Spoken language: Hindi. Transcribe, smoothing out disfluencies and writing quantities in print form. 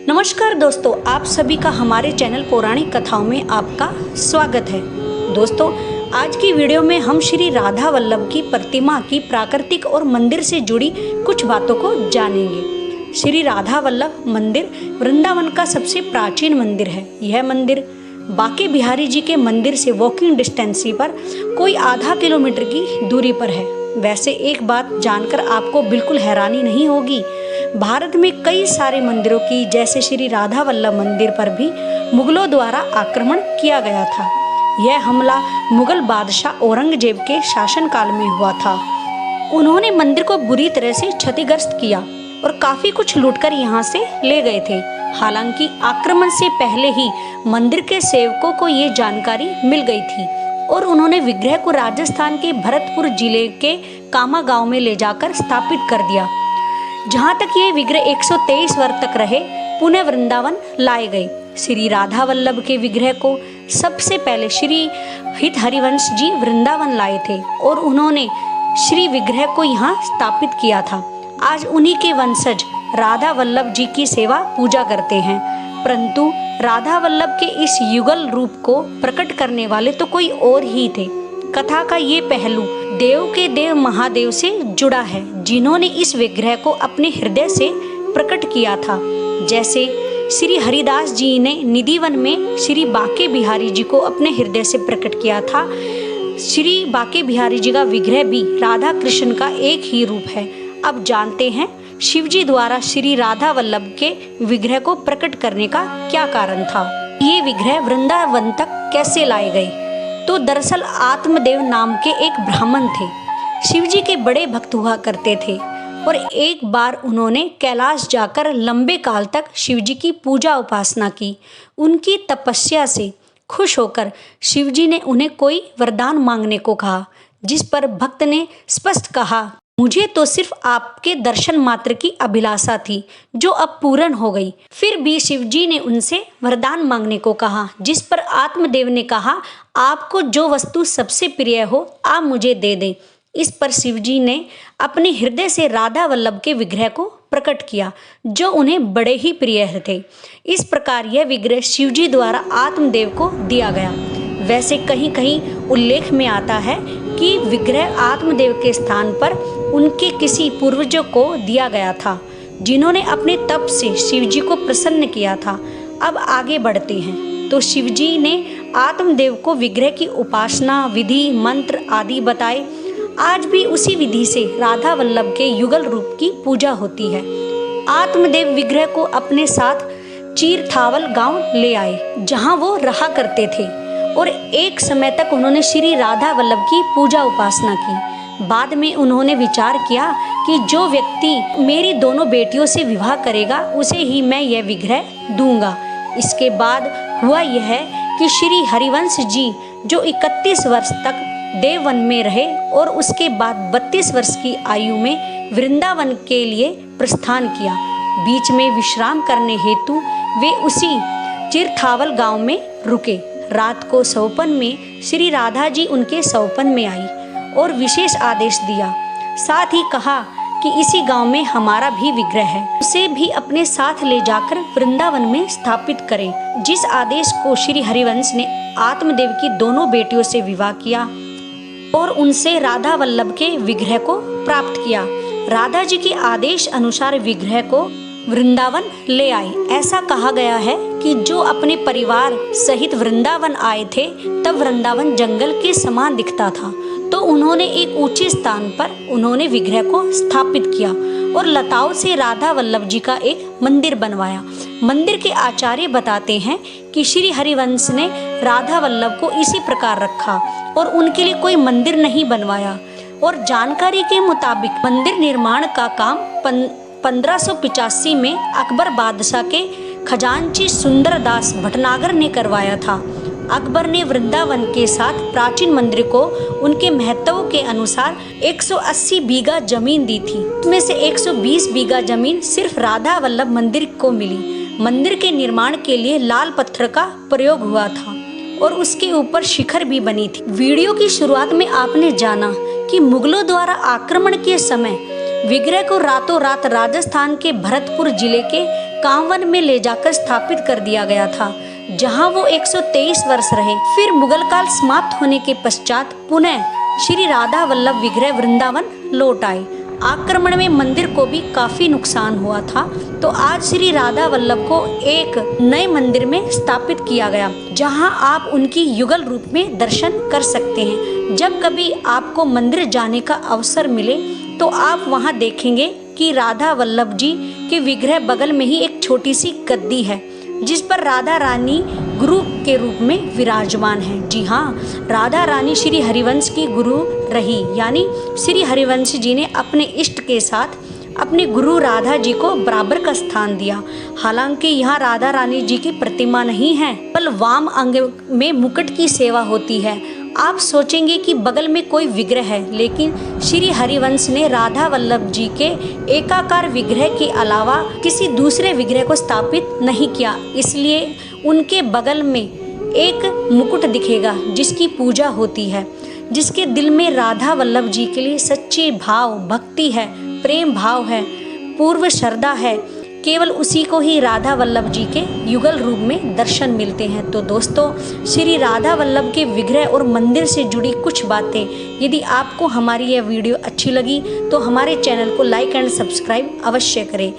नमस्कार दोस्तों, आप सभी का हमारे चैनल पौराणिक कथाओं में आपका स्वागत है। दोस्तों, आज की वीडियो में हम श्री राधा वल्लभ की प्रतिमा की प्राकृतिक और मंदिर से जुड़ी कुछ बातों को जानेंगे। श्री राधा वल्लभ मंदिर वृंदावन का सबसे प्राचीन मंदिर है। यह मंदिर बांके बिहारी जी के मंदिर से वॉकिंग डिस्टेंस पर कोई आधा किलोमीटर की दूरी पर है। वैसे एक बात जानकर आपको बिल्कुल हैरानी नहीं होगी, भारत में कई सारे मंदिरों की जैसे श्री राधा वल्लभ मंदिर पर भी मुगलों द्वारा आक्रमण किया गया था। यह हमला मुगल बादशाह औरंगजेब के शासनकाल में हुआ था। उन्होंने मंदिर को बुरी तरह से क्षतिग्रस्त किया और काफी कुछ लूटकर यहाँ से ले गए थे। हालांकि आक्रमण से पहले ही मंदिर के सेवकों को ये जानकारी मिल गई थी और उन्होंने विग्रह को राजस्थान के भरतपुर जिले के कामा गांव में ले जाकर स्थापित कर दिया, जहां तक ये विग्रह 123 वर्ष तक रहे। पुनः वृंदावन लाए गए। श्री राधा वल्लभ के विग्रह को सबसे पहले श्री हित हरिवंश जी वृंदावन लाए थे और उन्होंने श्री विग्रह को यहाँ स्थापित किया था। आज उन्हीं के वंशज राधा वल्लभ जी की सेवा पूजा करते हैं, परंतु राधा वल्लभ के इस युगल रूप को प्रकट करने वाले तो कोई और ही थे। कथा का ये पहलू देव के देव महादेव से जुड़ा है, जिन्होंने इस विग्रह को अपने हृदय से प्रकट किया था। जैसे श्री हरिदास जी ने निधिवन में श्री बांके बिहारी जी को अपने हृदय से प्रकट किया था। श्री बांके बिहारी जी का विग्रह भी राधा कृष्ण का एक ही रूप है। अब जानते हैं शिवजी द्वारा श्री राधा वल्लभ के विग्रह को प्रकट करने का क्या कारण था। ये विग्रह वृंदावन तक कैसे लाए गए? तो दरअसल आत्मदेव नाम के एक ब्राह्मण थे। शिवजी के बड़े भक्त हुआ करते थे और एक बार उन्होंने कैलाश जाकर लंबे काल तक शिवजी की पूजा उपासना की। उनकी तपस्या से खुश होकर शिवजी ने उन्हें कोई वरदान मांगने को कहा, जिस पर भक्त ने स्पष्ट कहा, मुझे तो सिर्फ आपके दर्शन मात्र की अभिलाषा थी, जो अब पूर्ण हो गई। फिर भी शिवजी ने उनसे वरदान मांगने को कहा, जिस पर आत्मदेव ने कहा, आपको जो वस्तु सबसे प्रिय हो आप मुझे दे दें। इस पर शिवजी ने अपने हृदय से राधा वल्लभ के विग्रह को प्रकट किया, जो उन्हें बड़े ही प्रिय थे। इस प्रकार यह विग्रह शिवजी द्वारा आत्मदेव को दिया गया। वैसे कहीं कहीं उल्लेख में आता है कि विग्रह आत्मदेव के स्थान पर उनके किसी पूर्वजों को दिया गया था, जिन्होंने अपने तप से शिवजी को प्रसन्न किया था। अब आगे बढ़ते हैं तो शिवजी ने आत्मदेव को विग्रह की उपासना विधि मंत्र आदि बताए। आज भी उसी विधि से राधा वल्लभ के युगल रूप की पूजा होती है। आत्मदेव विग्रह को अपने साथ चीरथावल गांव ले आए, जहां वो रहा करते थे और एक समय तक उन्होंने श्री राधा वल्लभ की पूजा उपासना की। बाद में उन्होंने विचार किया कि जो व्यक्ति मेरी दोनों बेटियों से विवाह करेगा उसे ही मैं यह विग्रह दूंगा। इसके बाद हुआ यह कि श्री हरिवंश जी जो 31 वर्ष तक देववन में रहे और उसके बाद 32 वर्ष की आयु में वृंदावन के लिए प्रस्थान किया। बीच में विश्राम करने हेतु वे उसी चिरथावल गांव में रुके। रात को सौपन में श्री राधा जी उनके सौपन में आई और विशेष आदेश दिया। साथ ही कहा कि इसी गांव में हमारा भी विग्रह है, उसे भी अपने साथ ले जाकर वृंदावन में स्थापित करें। जिस आदेश को श्री हरिवंश ने आत्मदेव की दोनों बेटियों से विवाह किया और उनसे राधा वल्लभ के विग्रह को प्राप्त किया। राधा जी के आदेश अनुसार विग्रह को वृंदावन ले आए। ऐसा कहा गया है कि जो अपने परिवार सहित वृंदावन आए थे तब वृंदावन जंगल के समान दिखता था, तो उन्होंने एक ऊंचे स्थान पर उन्होंने विग्रह को स्थापित किया और लताओं से राधा वल्लभ जी का एक मंदिर बनवाया। मंदिर के आचार्य बताते हैं कि श्री हरिवंश ने राधा वल्लभ को इसी प्रकार रखा और उनके लिए कोई मंदिर नहीं बनवाया। और जानकारी के मुताबिक मंदिर निर्माण का काम 1585 में अकबर बादशाह के खजांची सुंदरदास भटनागर ने करवाया था। अकबर ने वृंदावन के साथ प्राचीन मंदिर को उनके महत्व के अनुसार 180 बीघा जमीन दी थी। उसमें से 120 बीघा जमीन सिर्फ राधा वल्लभ मंदिर को मिली। मंदिर के निर्माण के लिए लाल पत्थर का प्रयोग हुआ था और उसके ऊपर शिखर भी बनी थी। वीडियो की शुरुआत में आपने जाना कि मुगलों द्वारा आक्रमण के समय विग्रह को रातों रात राजस्थान के भरतपुर जिले के कांवन में ले जाकर स्थापित कर दिया गया था, जहां वो 123 वर्ष रहे। फिर मुगल काल समाप्त होने के पश्चात पुनः श्री राधा वल्लभ विग्रह वृंदावन लौट आए। आक्रमण में मंदिर को भी काफी नुकसान हुआ था, तो आज श्री राधा वल्लभ को एक नए मंदिर में स्थापित किया गया, जहां आप उनकी युगल रूप में दर्शन कर सकते हैं। जब कभी आपको मंदिर जाने का अवसर मिले तो आप वहां देखेंगे कि राधा वल्लभ जी के विग्रह बगल में ही एक छोटी सी गद्दी है, जिस पर राधा रानी गुरु के रूप में विराजमान है। जी हाँ, राधा रानी श्री हरिवंश की गुरु रही, यानी श्री हरिवंश जी ने अपने इष्ट के साथ अपने गुरु राधा जी को बराबर का स्थान दिया। हालांकि यहाँ राधा रानी जी की प्रतिमा नहीं है, बल वाम अंग में मुकुट की सेवा होती है। आप सोचेंगे कि बगल में कोई विग्रह है, लेकिन श्री हरिवंश ने राधा वल्लभ जी के एकाकार विग्रह के अलावा किसी दूसरे विग्रह को स्थापित नहीं किया, इसलिए उनके बगल में एक मुकुट दिखेगा जिसकी पूजा होती है। जिसके दिल में राधा वल्लभ जी के लिए सच्चे भाव, भक्ति है, प्रेम भाव है, पूर्व श्रद्धा है, केवल उसी को ही राधा वल्लभ जी के युगल रूप में दर्शन मिलते हैं। तो दोस्तों, श्री राधा वल्लभ के विग्रह और मंदिर से जुड़ी कुछ बातें, यदि आपको हमारी यह वीडियो अच्छी लगी तो हमारे चैनल को लाइक एंड सब्सक्राइब अवश्य करें।